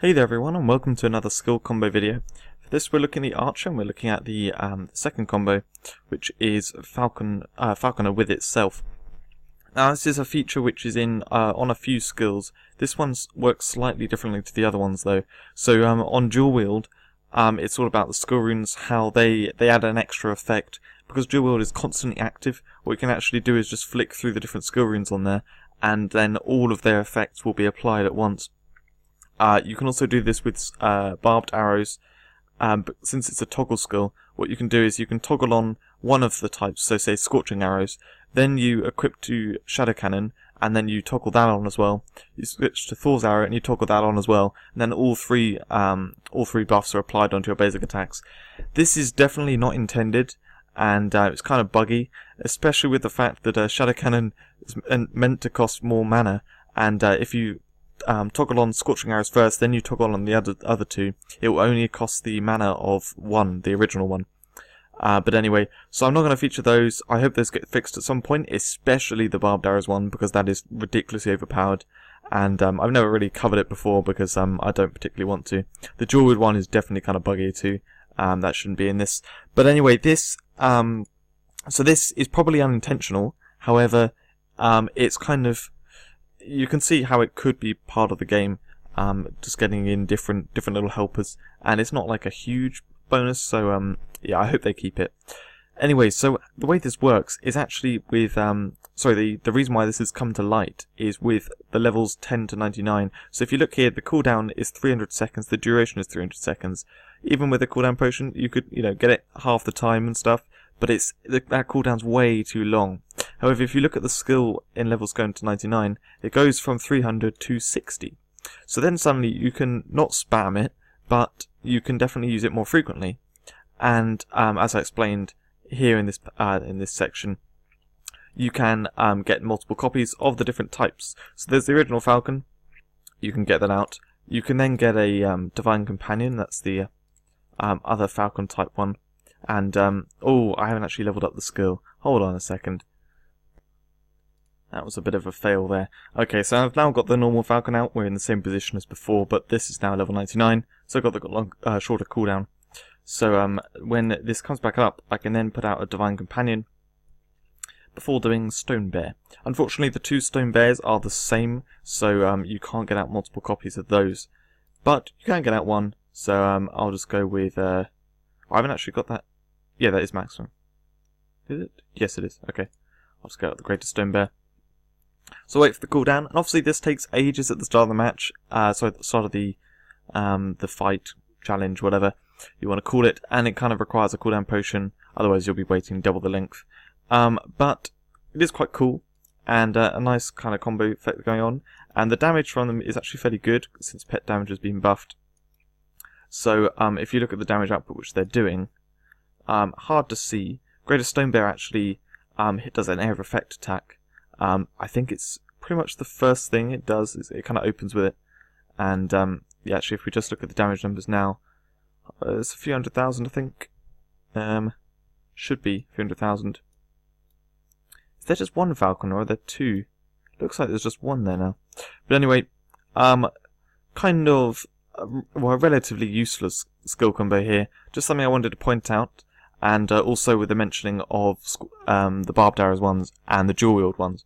Hey there everyone, and welcome to another skill combo video. For this we're looking at the archer, and we're looking at the second combo, which is Falconer with itself. Now this is a feature which is in on a few skills. This one works slightly differently to the other ones though. So on dual wield, it's all about the skill runes, how they add an extra effect. Because dual wield is constantly active, what you can actually do is just flick through the different skill runes on there, and then all of their effects will be applied at once. You can also do this with barbed arrows, but since it's a toggle skill, what you can do is you can toggle on one of the types, so say scorching arrows, then you equip to shadow cannon, and then you toggle that on as well. You switch to Thor's arrow and you toggle that on as well, and then all three buffs are applied onto your basic attacks. This is definitely not intended, and it's kind of buggy, especially with the fact that shadow cannon is meant to cost more mana, and if you toggle on scorching arrows first, then you toggle on the other two, it will only cost the mana of one, the original one. But anyway, so I'm not going to feature those. I hope those get fixed at some point, especially the barbed arrows one, because that is ridiculously overpowered, and I've never really covered it before because I don't particularly want to. The dual wield one is definitely kind of buggy too. That shouldn't be in this. But anyway, this so this is probably unintentional. However, it's kind of, you can see how it could be part of the game, just getting in different little helpers, and it's not like a huge bonus, so yeah, I hope they keep it. Anyway, so the way this works is actually with the reason why this has come to light is with the levels 10 to 99. So if you look here, the cooldown is 300 seconds, the duration is 300 seconds. Even with a cooldown potion, you could, get it half the time and stuff, but that cooldown's way too long. However, if you look at the skill in levels going to 99, it goes from 300 to 60. So then suddenly you can not spam it, but you can definitely use it more frequently. And as I explained here in this section, you can get multiple copies of the different types. So there's the original Falcon, you can get that out. You can then get a Divine Companion, that's the other Falcon type one. And, oh, I haven't actually leveled up the skill. Hold on a second. That was a bit of a fail there. Okay, so I've now got the normal Falcon out. We're in the same position as before, but this is now level 99, so I've got the shorter cooldown. So when this comes back up, I can then put out a Divine Companion before doing Stone Bear. Unfortunately, the two Stone Bears are the same, so you can't get out multiple copies of those. But you can get out one, so I'll just go with... I haven't actually got that. Yeah, that is maximum. Is it? Yes, it is. Okay. I'll just get out the Greater Stone Bear. So wait for the cooldown, and obviously this takes ages at the start of the match, so at the start of the fight, challenge, whatever you want to call it, and it kind of requires a cooldown potion, otherwise you'll be waiting double the length. But it is quite cool, and a nice kind of combo effect going on, and the damage from them is actually fairly good, since pet damage has been buffed. So if you look at the damage output which they're doing, hard to see. Greater Stone Bear actually does an air of effect attack. I think it's pretty much the first thing it does, is it kind of opens with it. And yeah, actually if we just look at the damage numbers now, it's a few 100,000 I think. Should be a few 100,000. Is there just one Falcon or are there two? Looks like there's just one there now. But anyway, kind of well, a relatively useless skill combo here. Just something I wanted to point out, and also with the mentioning of the barbed arrows ones and the dual wield ones.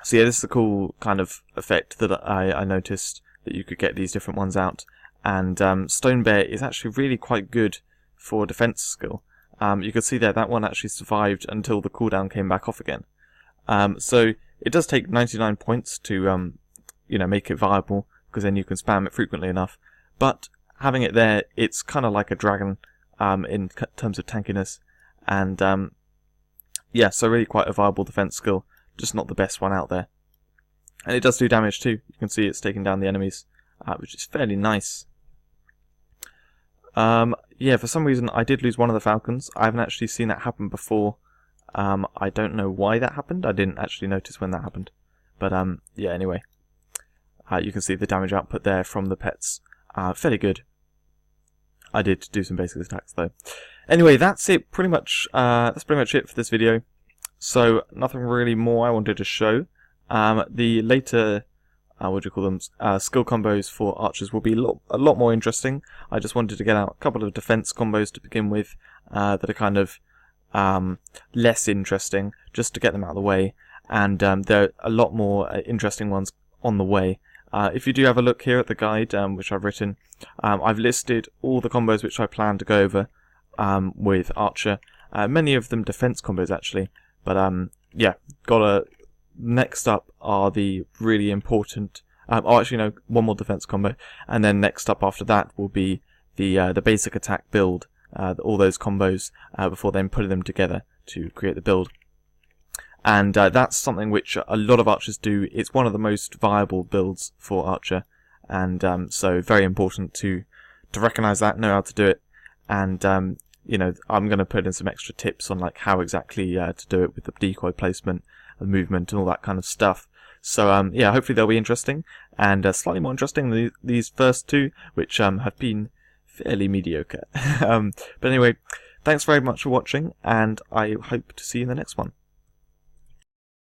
So yeah, this is a cool kind of effect that I noticed, that you could get these different ones out. And Stone Bear is actually really quite good for defense skill. You can see there, that one actually survived until the cooldown came back off again. So it does take 99 points to make it viable, because then you can spam it frequently enough. But having it there, it's kind of like a dragon in terms of tankiness. And yeah, so really quite a viable defense skill, just not the best one out there. And it does do damage too. You can see it's taking down the enemies, which is fairly nice. Yeah, for some reason I did lose one of the Falcons. I haven't actually seen that happen before. I don't know why that happened. I didn't actually notice when that happened. But yeah, anyway. You can see the damage output there from the pets. Fairly good. I did do some basic attacks though. Anyway, that's it. Pretty much. That's pretty much it for this video. So nothing really more I wanted to show. The later skill combos for archers will be a lot more interesting. I just wanted to get out a couple of defense combos to begin with that are kind of less interesting, just to get them out of the way, and there are a lot more interesting ones on the way. If you do have a look here at the guide which I've written, I've listed all the combos which I plan to go over with Archer, many of them defense combos actually, but yeah, next up are the really important, actually no, one more defense combo, and then next up after that will be the basic attack build, all those combos before then putting them together to create the build. And that's something which a lot of archers do. It's one of the most viable builds for Archer, and so very important to recognize that, know how to do it, and you know, I'm going to put in some extra tips on like how exactly to do it with the decoy placement, the movement, and all that kind of stuff. So yeah, hopefully they'll be interesting, and slightly more interesting than these first two, which have been fairly mediocre. But anyway, thanks very much for watching, and I hope to see you in the next one.